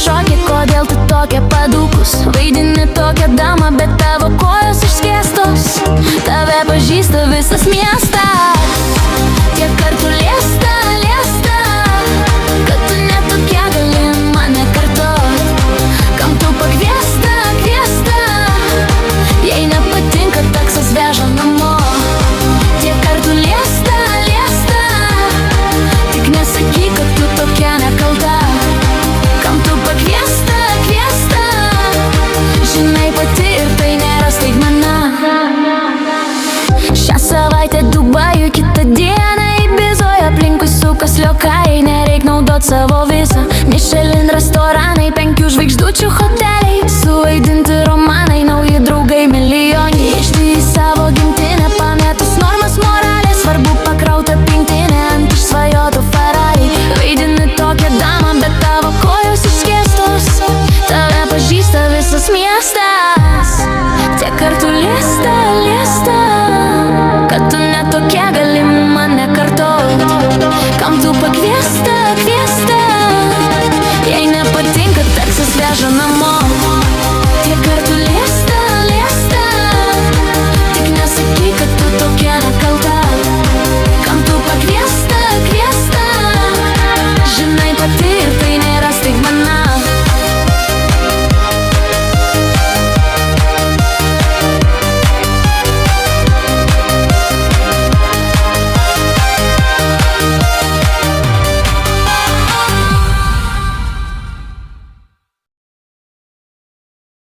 šoki, kodėl tu tokia padūkus. Vaidini tokią damą, bet tavo kojos išskėstos. Tave pažįsta visas miestas. Tiek kartų liesta, liesta, kad tu netokia gali mane kartot. Kam tu pakviesta, kviesta, jei nepatinka taksas veža namo. Tiek kartų liesta, liesta, tik nesakyk, kad tu tokia nekalta. Kam tu pakviesta, kviesta, žinai pati ir tai nėra staigmena. Šią savaitę Dubajui, kitą dieną Ibizoje, aplinkui sukas liokai, nereik naudot savo visą. Michelin restoranai, 5 žvaigždučių hoteliai, suvaidinti